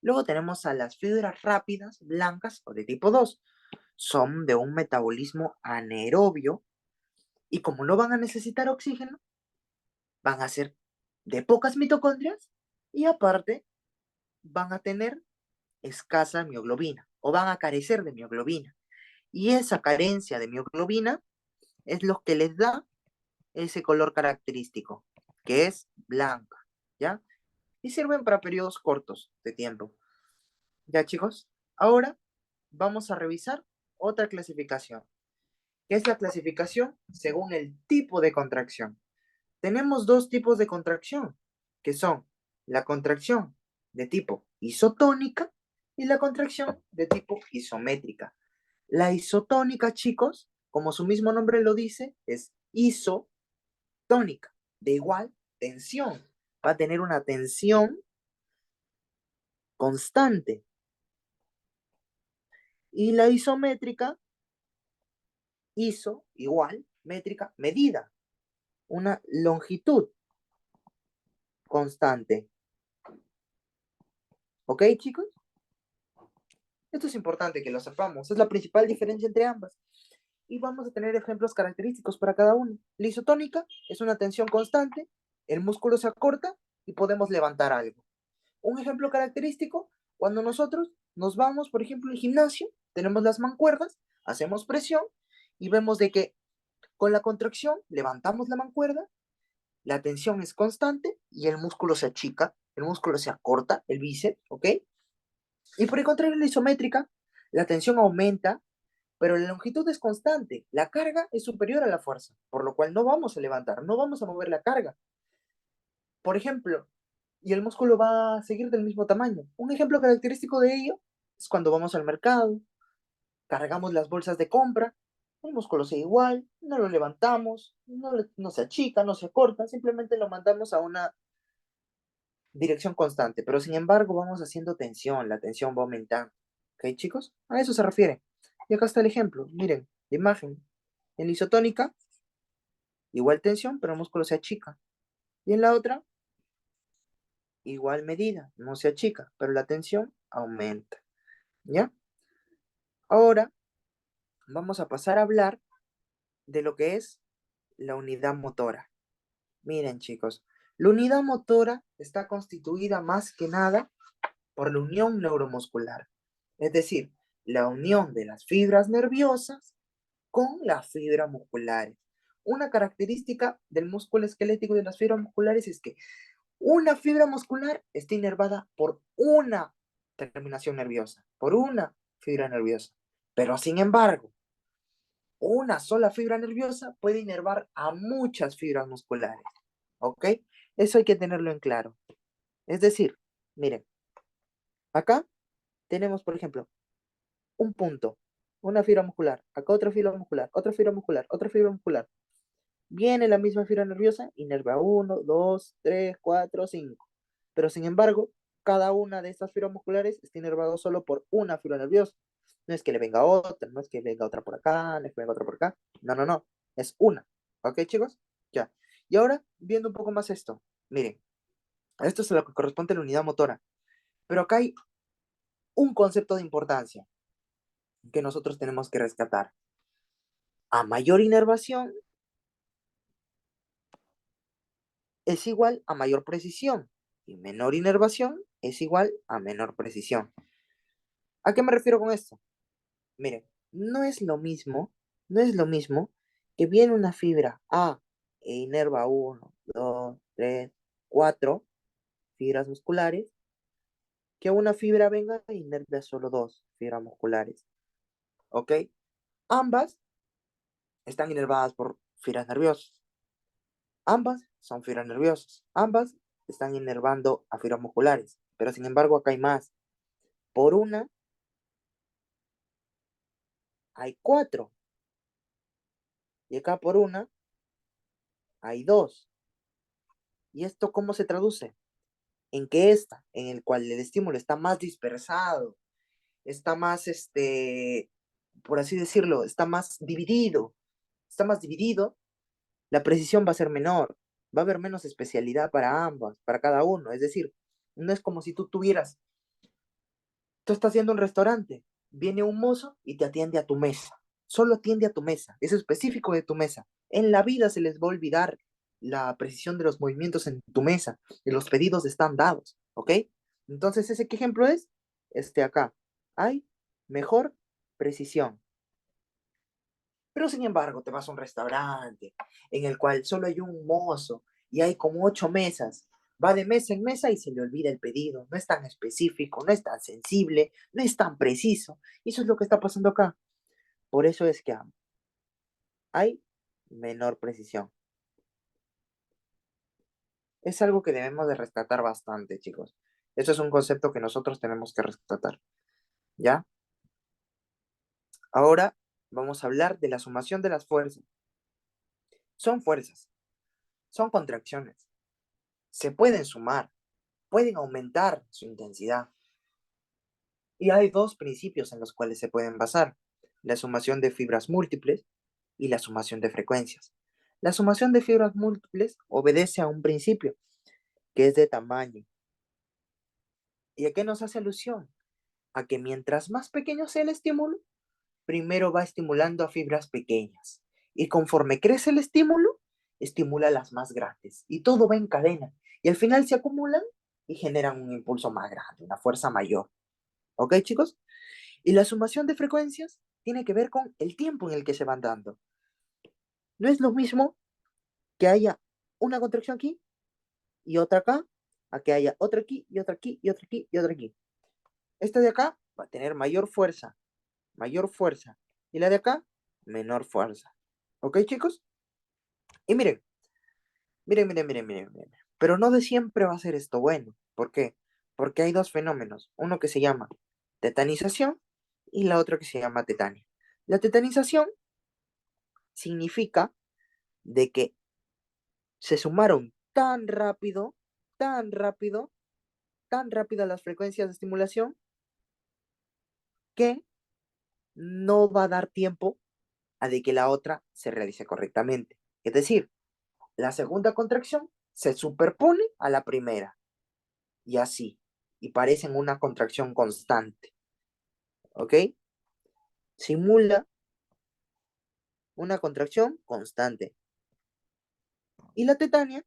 Luego tenemos a las fibras rápidas, blancas o de tipo 2. Son de un metabolismo anaerobio y como no van a necesitar oxígeno, van a ser de pocas mitocondrias y aparte van a tener escasa mioglobina o van a carecer de mioglobina. Y esa carencia de mioglobina es lo que les da ese color característico, que es blanca, ¿ya? Y sirven para periodos cortos de tiempo. ¿Ya, chicos? Ahora vamos a revisar otra clasificación, que es la clasificación según el tipo de contracción. Tenemos dos tipos de contracción, que son la contracción de tipo isotónica y la contracción de tipo isométrica. La isotónica, chicos, como su mismo nombre lo dice, es isotónica, de igual tensión. Va a tener una tensión constante. Y la isométrica, iso igual, métrica, medida, una longitud constante. ¿Ok, chicos? Esto es importante que lo sepamos. Es la principal diferencia entre ambas. Y vamos a tener ejemplos característicos para cada uno. La isotónica es una tensión constante, el músculo se acorta y podemos levantar algo. Un ejemplo característico, cuando nosotros nos vamos, por ejemplo, al gimnasio, tenemos las mancuerdas, hacemos presión y vemos de que con la contracción levantamos la mancuerda, la tensión es constante y el músculo se achica, el músculo se acorta, el bíceps, ¿ok? Y por el contrario, la isométrica, la tensión aumenta, pero la longitud es constante, la carga es superior a la fuerza, por lo cual no vamos a levantar, no vamos a mover la carga. Por ejemplo, y el músculo va a seguir del mismo tamaño. Un ejemplo característico de ello es cuando vamos al mercado, cargamos las bolsas de compra, el músculo sigue igual, no lo levantamos, no se achica, no se acorta, simplemente lo mandamos a una dirección constante, pero sin embargo vamos haciendo tensión, la tensión va aumentando. ¿Ok, chicos? A eso se refiere. Y acá está el ejemplo, miren, la imagen. En la isotónica, igual tensión, pero el músculo se achica. Y en la otra, igual medida, no se achica, pero la tensión aumenta. ¿Ya? Ahora vamos a pasar a hablar de lo que es la unidad motora. Miren, chicos, la unidad motora está constituida más que nada por la unión neuromuscular, es decir, la unión de las fibras nerviosas con las fibras musculares. Una característica del músculo esquelético y de las fibras musculares es que una fibra muscular está inervada por una terminación nerviosa, por una fibra nerviosa. Pero sin embargo, una sola fibra nerviosa puede inervar a muchas fibras musculares. ¿Ok? Eso hay que tenerlo en claro. Es decir, miren, acá tenemos, por ejemplo, un punto, una fibra muscular, acá otra fibra muscular, otra fibra muscular, otra fibra muscular. Viene la misma fibra nerviosa, inerva 1, 2, 3, 4, 5. Pero sin embargo, cada una de estas fibras musculares está inervado solo por una fibra nerviosa. No es que le venga otra, no es que venga otra por acá, no es que venga otra por acá. No, no, no. Es una. ¿Ok, chicos? Ya. Y ahora, viendo un poco más esto. Miren, esto es a lo que corresponde a la unidad motora. Pero acá hay un concepto de importancia que nosotros tenemos que rescatar. A mayor inervación es igual a mayor precisión y menor inervación es igual a menor precisión. ¿A qué me refiero con esto? Miren, no es lo mismo que viene una fibra A e inerva 1, 2, 3, 4 fibras musculares, que una fibra venga e inerve solo dos fibras musculares. ¿Ok? Ambas están inervadas por fibras nerviosas. Ambas son fibras nerviosas. Ambas están inervando a fibras musculares. Pero sin embargo, acá hay más. Por una hay cuatro. Y acá por una hay dos. ¿Y esto cómo se traduce? En que esta, en el cual el estímulo está más dispersado, está más, por así decirlo, está más dividido, la precisión va a ser menor, va a haber menos especialidad para ambas, para cada uno. Es decir, no es como si tú estás yendo a un restaurante, viene un mozo y te atiende a tu mesa. Solo atiende a tu mesa, es específico de tu mesa. En la vida se les va a olvidar la precisión de los movimientos en tu mesa, y los pedidos están dados, ¿ok? Entonces, ¿ese qué ejemplo es? Acá. Hay mejor precisión. Pero sin embargo, te vas a un restaurante en el cual solo hay un mozo y hay como 8 mesas. Va de mesa en mesa y se le olvida el pedido. No es tan específico, no es tan sensible, no es tan preciso. Y eso es lo que está pasando acá. Por eso es que hay menor precisión. Es algo que debemos de rescatar bastante, chicos. Eso es un concepto que nosotros tenemos que rescatar. ¿Ya? Ahora vamos a hablar de la sumación de las fuerzas. Son fuerzas, son contracciones. Se pueden sumar, pueden aumentar su intensidad. Y hay dos principios en los cuales se pueden basar: la sumación de fibras múltiples y la sumación de frecuencias. La sumación de fibras múltiples obedece a un principio, que es de tamaño. ¿Y a qué nos hace alusión? A que mientras más pequeño sea el estímulo, primero va estimulando a fibras pequeñas. Y conforme crece el estímulo, estimula a las más grandes. Y todo va en cadena. Y al final se acumulan y generan un impulso más grande, una fuerza mayor. ¿Ok, chicos? Y la sumación de frecuencias tiene que ver con el tiempo en el que se van dando. No es lo mismo que haya una contracción aquí y otra acá, a que haya otra aquí y otra aquí y otra aquí y otra aquí. Esta de acá va a tener mayor fuerza, y la de acá, menor fuerza. ¿Ok, chicos? Y miren. Pero no de siempre va a ser esto bueno. ¿Por qué? Porque hay dos fenómenos. Uno que se llama tetanización y la otra que se llama tetania. La tetanización significa de que se sumaron tan rápido, tan rápido las frecuencias de estimulación que no va a dar tiempo a de que la otra se realice correctamente. Es decir, la segunda contracción se superpone a la primera y así, y parecen una contracción constante, ¿ok? Simula una contracción constante. Y la tetania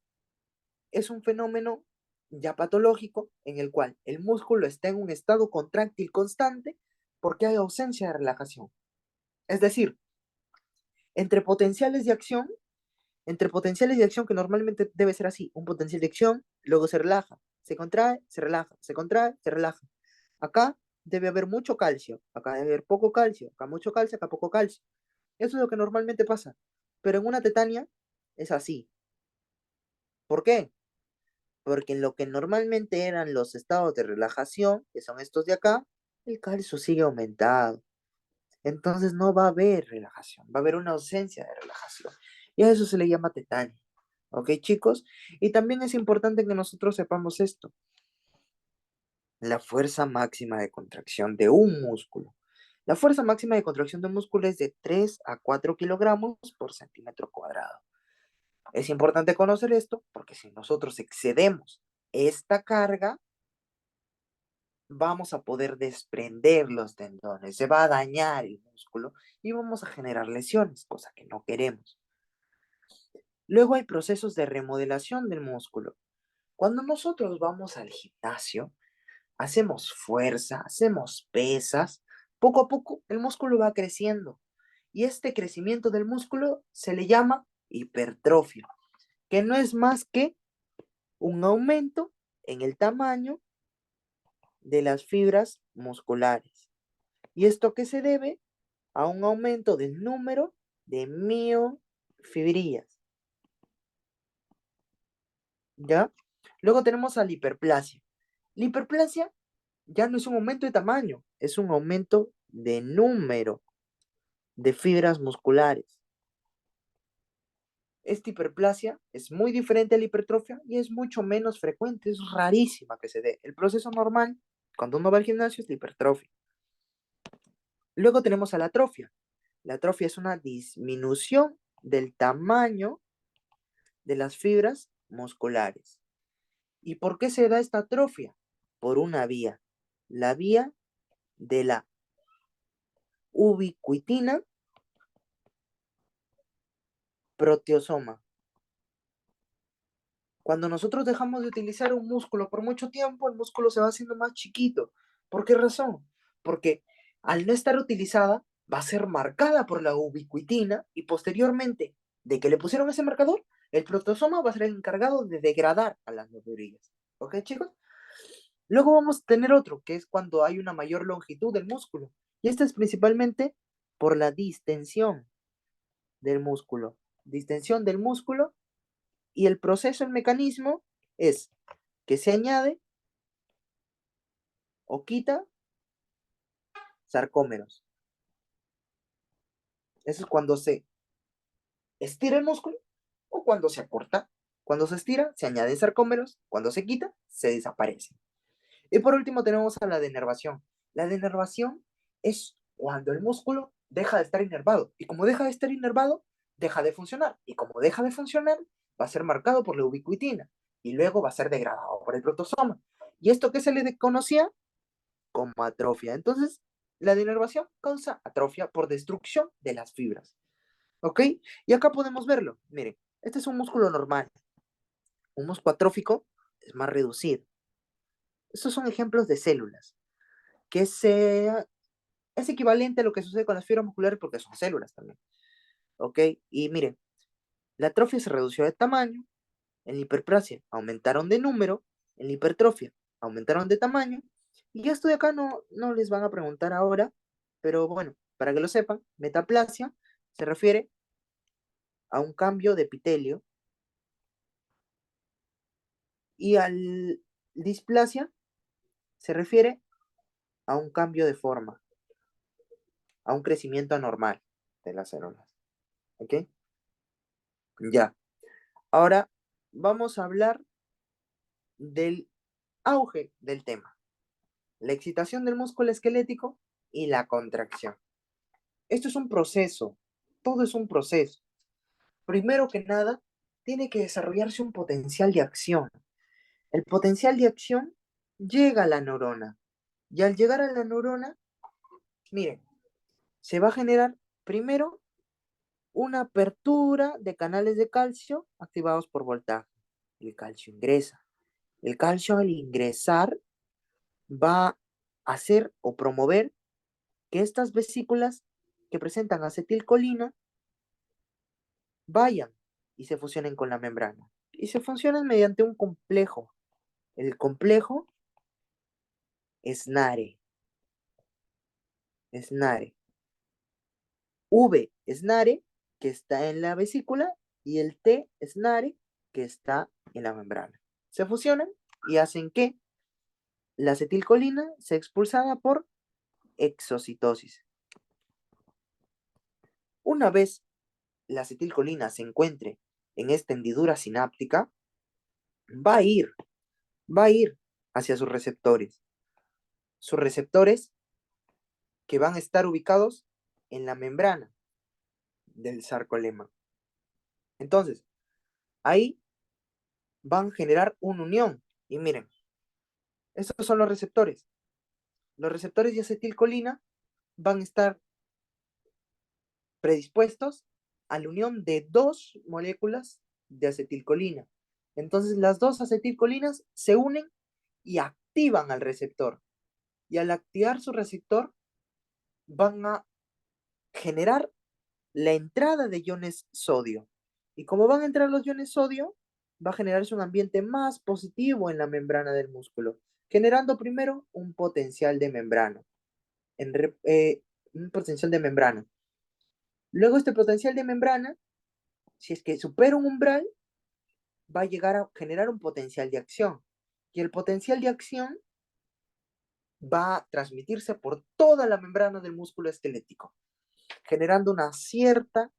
es un fenómeno ya patológico en el cual el músculo está en un estado contráctil constante porque hay ausencia de relajación. Es decir, entre potenciales de acción, que normalmente debe ser así: un potencial de acción, luego se relaja, se contrae, se relaja, se contrae, se relaja. Acá debe haber mucho calcio, acá debe haber poco calcio, acá mucho calcio, acá poco calcio. Eso es lo que normalmente pasa. Pero en una tetania es así. ¿Por qué? Porque en lo que normalmente eran los estados de relajación, que son estos de acá, el calcio sigue aumentado. Entonces no va a haber relajación, va a haber una ausencia de relajación. Y a eso se le llama tetania. ¿Ok, chicos? Y también es importante que nosotros sepamos esto: la fuerza máxima de contracción de un músculo. La fuerza máxima de contracción de un músculo es de 3 a 4 kilogramos por centímetro cuadrado. Es importante conocer esto porque si nosotros excedemos esta carga, vamos a poder desprender los tendones, se va a dañar el músculo y vamos a generar lesiones, cosa que no queremos. Luego hay procesos de remodelación del músculo. Cuando nosotros vamos al gimnasio, hacemos fuerza, hacemos pesas, poco a poco el músculo va creciendo y este crecimiento del músculo se le llama hipertrofia, que no es más que un aumento en el tamaño de las fibras musculares. ¿Y esto qué se debe? A un aumento del número de miofibrillas, ¿ya? Luego tenemos a la hiperplasia. La hiperplasia ya no es un aumento de tamaño, es un aumento de número de fibras musculares. Esta hiperplasia es muy diferente a la hipertrofia y es mucho menos frecuente, es rarísima que se dé. El proceso normal, cuando uno va al gimnasio, es la hipertrofia. Luego tenemos a la atrofia. La atrofia es una disminución del tamaño de las fibras musculares. ¿Y por qué se da esta atrofia? Por una vía, la vía de la ubiquitina proteasoma. Cuando nosotros dejamos de utilizar un músculo por mucho tiempo, el músculo se va haciendo más chiquito. ¿Por qué razón? Porque al no estar utilizada, va a ser marcada por la ubiquitina y posteriormente de que le pusieron ese marcador, el proteasoma va a ser el encargado de degradar a las neuronas. ¿Ok, chicos? Luego vamos a tener otro, que es cuando hay una mayor longitud del músculo. Y este es principalmente por la distensión del músculo. Distensión del músculo, y el proceso, el mecanismo es que se añade o quita sarcómeros. Eso es cuando se estira el músculo o cuando se acorta. Cuando se estira, se añaden sarcómeros. Cuando se quita, se desaparece. Y por último tenemos a la denervación. La denervación es cuando el músculo deja de estar inervado. Y como deja de estar inervado, deja de funcionar. Y como deja de funcionar, va a ser marcado por la ubiquitina. Y luego va a ser degradado por el protosoma. ¿Y esto qué se le conocía? Como atrofia. Entonces, la denervación causa atrofia por destrucción de las fibras. ¿Ok? Y acá podemos verlo. Miren, este es un músculo normal. Un músculo atrófico es más reducido. Estos son ejemplos de células que es equivalente a lo que sucede con las fibras musculares porque son células también. ¿Ok? Y miren, la atrofia se redució de tamaño, en la hiperplasia aumentaron de número, en la hipertrofia aumentaron de tamaño, y esto de acá no les van a preguntar ahora, pero bueno, para que lo sepan, metaplasia se refiere a un cambio de epitelio y al displasia se refiere a un cambio de forma, a un crecimiento anormal de las células. ¿Ok? Ya. Ahora vamos a hablar del auge del tema, la excitación del músculo esquelético y la contracción. Esto es un proceso, todo es un proceso. Primero que nada, tiene que desarrollarse un potencial de acción. El potencial de acción llega a la neurona y al llegar a la neurona, miren, se va a generar primero una apertura de canales de calcio activados por voltaje. El calcio ingresa. El calcio al ingresar va a hacer o promover que estas vesículas que presentan acetilcolina vayan y se fusionen con la membrana. Y se funcionan mediante un complejo. El complejo es NARE. Es NARE. V es NARE, que está en la vesícula, y el T es NARE, que está en la membrana. Se fusionan y hacen que la acetilcolina sea expulsada por exocitosis. Una vez la acetilcolina se encuentre en esta hendidura sináptica, va a ir, va a ir hacia sus receptores que van a estar ubicados en la membrana del sarcolema. Entonces, ahí van a generar una unión. Y miren, estos son los receptores. Los receptores de acetilcolina van a estar predispuestos a la unión de dos moléculas de acetilcolina. Entonces, las dos acetilcolinas se unen y activan al receptor. Y al activar su receptor, van a generar la entrada de iones sodio. Y como van a entrar los iones sodio, va a generarse un ambiente más positivo en la membrana del músculo, generando primero un potencial de membrana. Un potencial de membrana. Luego este potencial de membrana, si es que supera un umbral, va a llegar a generar un potencial de acción. Y el potencial de acción va a transmitirse por toda la membrana del músculo esquelético, generando una cierta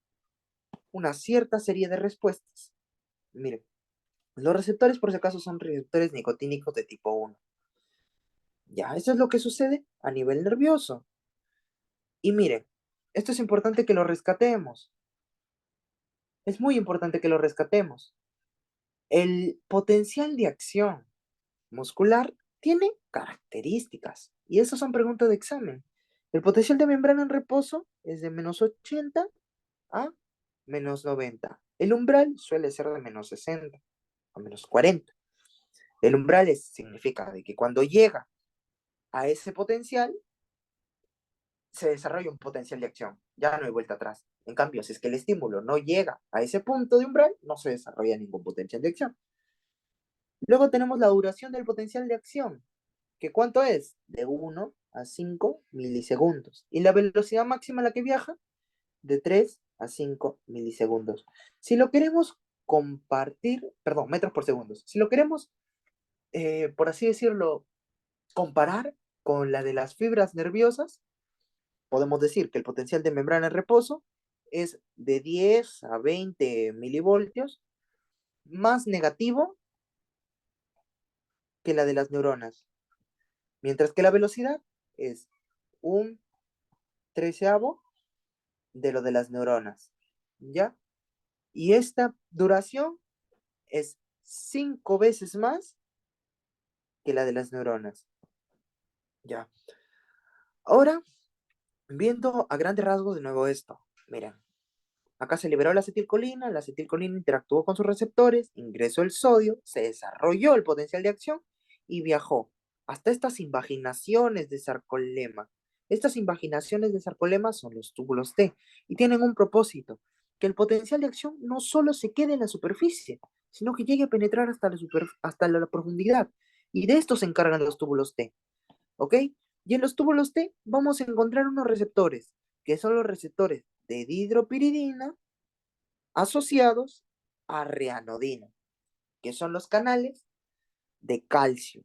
serie de respuestas. Miren, los receptores, por si acaso, son receptores nicotínicos de tipo 1. Ya, eso es lo que sucede a nivel nervioso. Y miren, esto es importante que lo rescatemos. Es muy importante que lo rescatemos. El potencial de acción muscular tiene características. Y esas son preguntas de examen. El potencial de membrana en reposo es de -80 a -90. El umbral suele ser de -60 a -40. El umbral significa de que cuando llega a ese potencial, se desarrolla un potencial de acción. Ya no hay vuelta atrás. En cambio, si es que el estímulo no llega a ese punto de umbral, no se desarrolla ningún potencial de acción. Luego tenemos la duración del potencial de acción, que ¿cuánto es? De 1 a 5 milisegundos. Y la velocidad máxima a la que viaja, de 3 a 5 milisegundos. Si lo queremos compartir, perdón, metros por segundo. Si lo queremos, por así decirlo, comparar con la de las fibras nerviosas, podemos decir que el potencial de membrana en reposo es de 10 a 20 milivoltios más negativo que la de las neuronas, mientras que la velocidad es un treceavo de lo de las neuronas, ¿ya? Y esta duración es 5 veces más que la de las neuronas, ¿ya? Ahora, viendo a grandes rasgos de nuevo esto, miren, acá se liberó la acetilcolina interactuó con sus receptores, ingresó el sodio, se desarrolló el potencial de acción y viajó hasta estas invaginaciones de sarcolema. Estas invaginaciones de sarcolema son los túbulos T y tienen un propósito, que el potencial de acción no solo se quede en la superficie, sino que llegue a penetrar hasta la profundidad. Y de esto se encargan los túbulos T, ¿ok? Y en los túbulos T vamos a encontrar unos receptores, que son los receptores de dihidropiridina asociados a reanodina, que son los canales de calcio,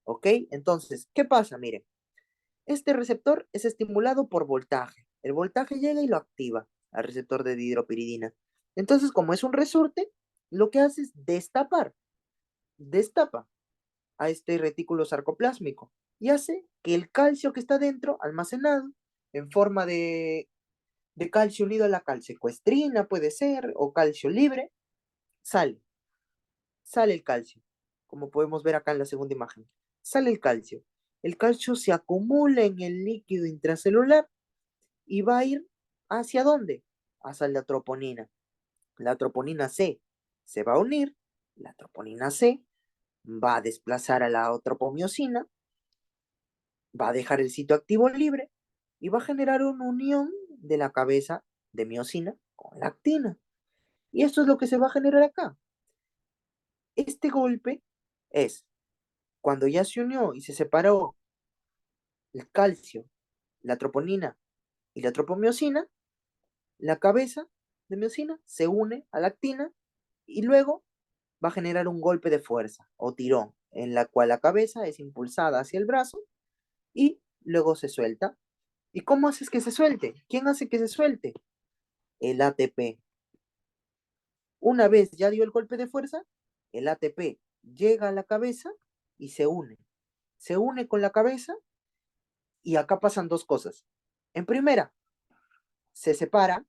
¿ok? Entonces, ¿qué pasa? Miren, este receptor es estimulado por voltaje. El voltaje llega y lo activa al receptor de dihidropiridina. Entonces, como es un resorte, lo que hace es destapa a este retículo sarcoplásmico y hace que el calcio que está dentro, almacenado en forma de calcio unido a la calcecuestrina, puede ser, o calcio libre, sale. Sale el calcio, como podemos ver acá en la segunda imagen. Sale el calcio. El calcio se acumula en el líquido intracelular y va a ir ¿hacia dónde? Hacia la troponina. La troponina C se va a unir, la troponina C va a desplazar a la tropomiosina, va a dejar el sitio activo libre y va a generar una unión de la cabeza de miosina con la actina. Y esto es lo que se va a generar acá. Este golpe es cuando ya se unió y se separó el calcio, la troponina y la tropomiosina, la cabeza de miosina se une a la actina y luego va a generar un golpe de fuerza o tirón, en la cual la cabeza es impulsada hacia el brazo y luego se suelta. ¿Y cómo haces que se suelte? ¿Quién hace que se suelte? El ATP. Una vez ya dio el golpe de fuerza, el ATP llega a la cabeza y se une. Se une con la cabeza y acá pasan dos cosas. En primera, se separa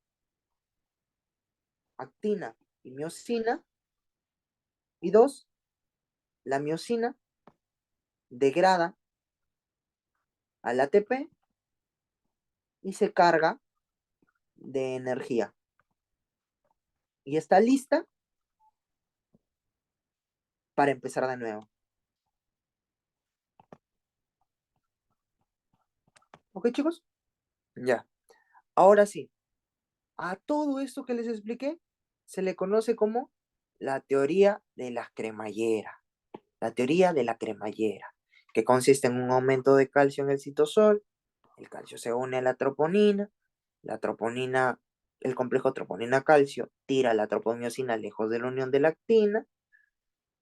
actina y miosina. Y dos, la miosina degrada al ATP y se carga de energía. Y está lista para empezar de nuevo. ¿Ok, chicos? Ya. Ahora sí, a todo esto que les expliqué se le conoce como la teoría de la cremallera. La teoría de la cremallera, que consiste en un aumento de calcio en el citosol. El calcio se une a la troponina, el complejo troponina-calcio tira la tropomiosina lejos de la unión de la actina,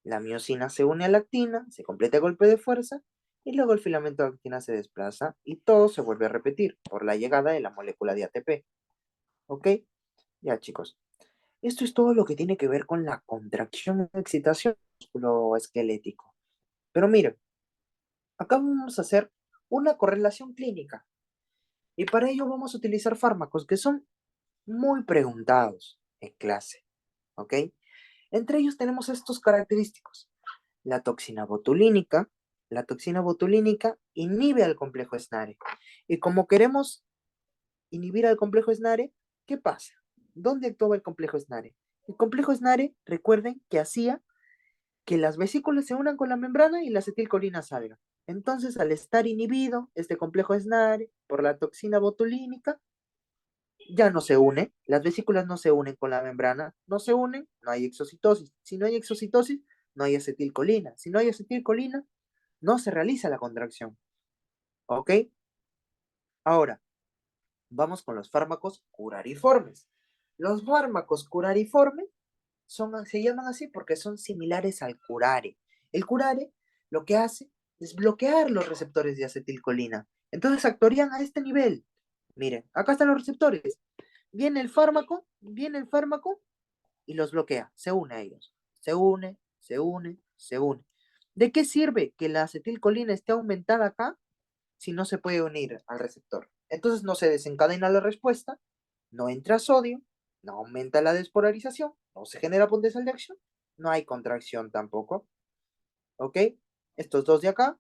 la miosina se une a la actina, se completa el golpe de fuerza y luego el filamento de actina se desplaza y todo se vuelve a repetir por la llegada de la molécula de ATP. ¿Ok? Ya, chicos. Esto es todo lo que tiene que ver con la contracción y excitación del músculo esquelético. Pero miren, acá vamos a hacer una correlación clínica y para ello vamos a utilizar fármacos que son muy preguntados en clase. ¿Ok? Entre ellos tenemos estos característicos. La toxina botulínica. La toxina botulínica inhibe al complejo SNARE. Y como queremos inhibir al complejo SNARE, ¿qué pasa? ¿Dónde actuaba el complejo SNARE? El complejo SNARE, recuerden que hacía que las vesículas se unan con la membrana y la acetilcolina salga. Entonces, al estar inhibido este complejo SNARE por la toxina botulínica, ya no se une, las vesículas no se unen con la membrana, no se unen, no hay exocitosis. Si no hay exocitosis, no hay acetilcolina. Si no hay acetilcolina, no se realiza la contracción. ¿Ok? Ahora, vamos con los fármacos curariformes. Los fármacos curariformes se llaman así porque son similares al curare. El curare lo que hace es bloquear los receptores de acetilcolina. Entonces actuarían a este nivel. Miren, acá están los receptores. viene el fármaco y los bloquea, se une a ellos. Se une, se une, se une. ¿De qué sirve que la acetilcolina esté aumentada acá si no se puede unir al receptor? Entonces no se desencadena la respuesta, no entra sodio, no aumenta la despolarización, no se genera potencial de acción, no hay contracción tampoco. ¿Ok? Estos dos de acá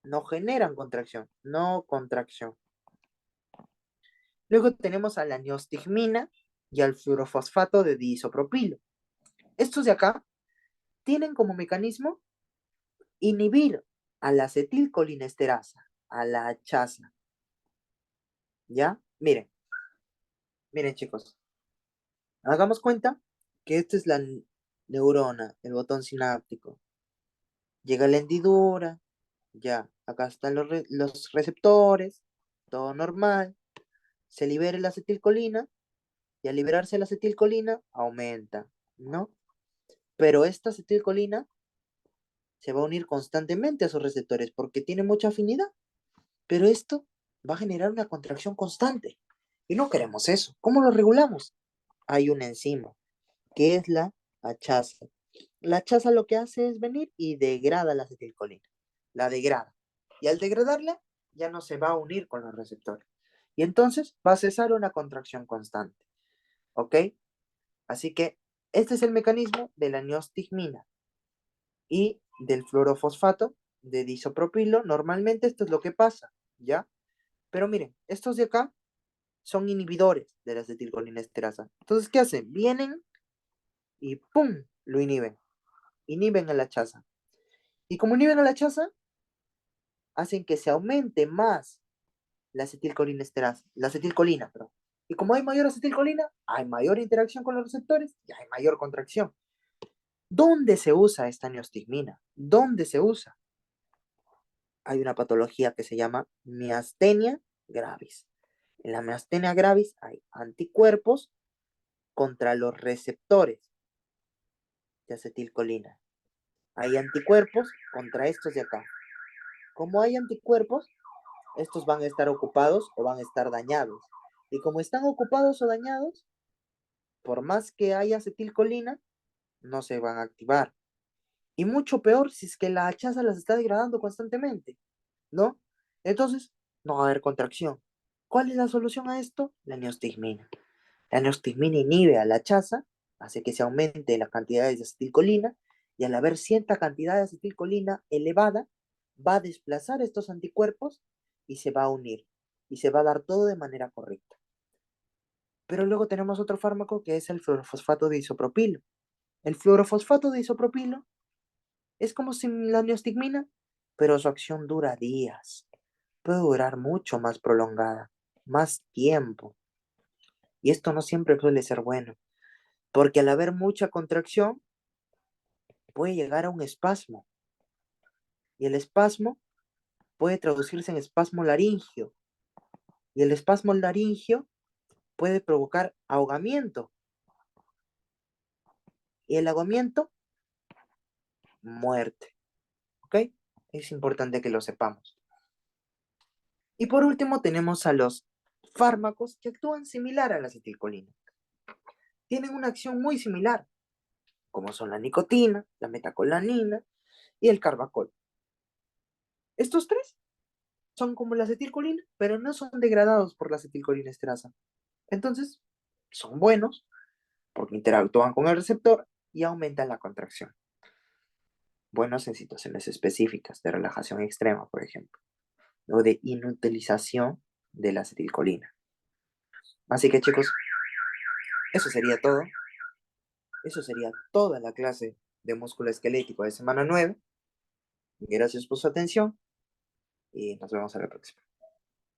no generan contracción, no contracción. Luego tenemos a la neostigmina y al fluorofosfato de diisopropilo. Estos de acá tienen como mecanismo inhibir a la acetilcolinesterasa, a la HASA. ¿Ya? Miren chicos, hagamos cuenta que esta es la neurona, el botón sináptico. Llega la hendidura, ya, acá están los receptores, todo normal, se libera la acetilcolina y al liberarse la acetilcolina aumenta, ¿no? Pero esta acetilcolina se va a unir constantemente a sus receptores porque tiene mucha afinidad, pero esto va a generar una contracción constante y no queremos eso. ¿Cómo lo regulamos? Hay una enzima que es la HASA. La HASA lo que hace es venir y degrada la acetilcolina, la degrada. Y al degradarla ya no se va a unir con los receptores. Y entonces va a cesar una contracción constante. ¿Ok? Así que este es el mecanismo de la neostigmina y del fluorofosfato de disopropilo. Normalmente esto es lo que pasa, ¿ya? Pero miren, estos de acá son inhibidores de la acetilcolinesterasa. Entonces, ¿qué hacen? Vienen y ¡pum! Lo inhiben. Inhiben a la chasa. Y como inhiben a la chasa, hacen que se aumente más la acetilcolinesterasa, la acetilcolina, perdón. Y como hay mayor acetilcolina, hay mayor interacción con los receptores y hay mayor contracción. ¿Dónde se usa esta neostigmina? ¿Dónde se usa? Hay una patología que se llama miastenia gravis. En la miastenia gravis hay anticuerpos contra los receptores de acetilcolina. Hay anticuerpos contra estos de acá. Como hay anticuerpos, estos van a estar ocupados o van a estar dañados. Y como están ocupados o dañados, por más que haya acetilcolina, no se van a activar. Y mucho peor si es que la hachaza las está degradando constantemente, ¿no? Entonces, no va a haber contracción. ¿Cuál es la solución a esto? La neostigmina. La neostigmina inhibe a la hachaza, hace que se aumente las cantidades de acetilcolina, y al haber cierta cantidad de acetilcolina elevada, va a desplazar estos anticuerpos y se va a unir. Y se va a dar todo de manera correcta. Pero luego tenemos otro fármaco que es el fluorofosfato de isopropilo. El fluorofosfato de isopropilo es como si la neostigmina, pero su acción dura días. Puede durar mucho más prolongada, más tiempo. Y esto no siempre suele ser bueno, porque al haber mucha contracción, puede llegar a un espasmo. Y el espasmo puede traducirse en espasmo laringio. Y el espasmo laringio puede provocar ahogamiento. Y el ahogamiento, muerte. ¿Ok? Es importante que lo sepamos. Y por último tenemos a los fármacos que actúan similar a la acetilcolina. Tienen una acción muy similar, como son la nicotina, la metacolanina y el carbacol. Estos tres son como la acetilcolina, pero no son degradados por la acetilcolinesterasa. Entonces, son buenos porque interactúan con el receptor y aumentan la contracción. Buenos en situaciones específicas de relajación extrema, por ejemplo, o de inutilización de la acetilcolina. Así que chicos, eso sería todo. Eso sería toda la clase de músculo esquelético de semana 9. Gracias por su atención y nos vemos a la próxima.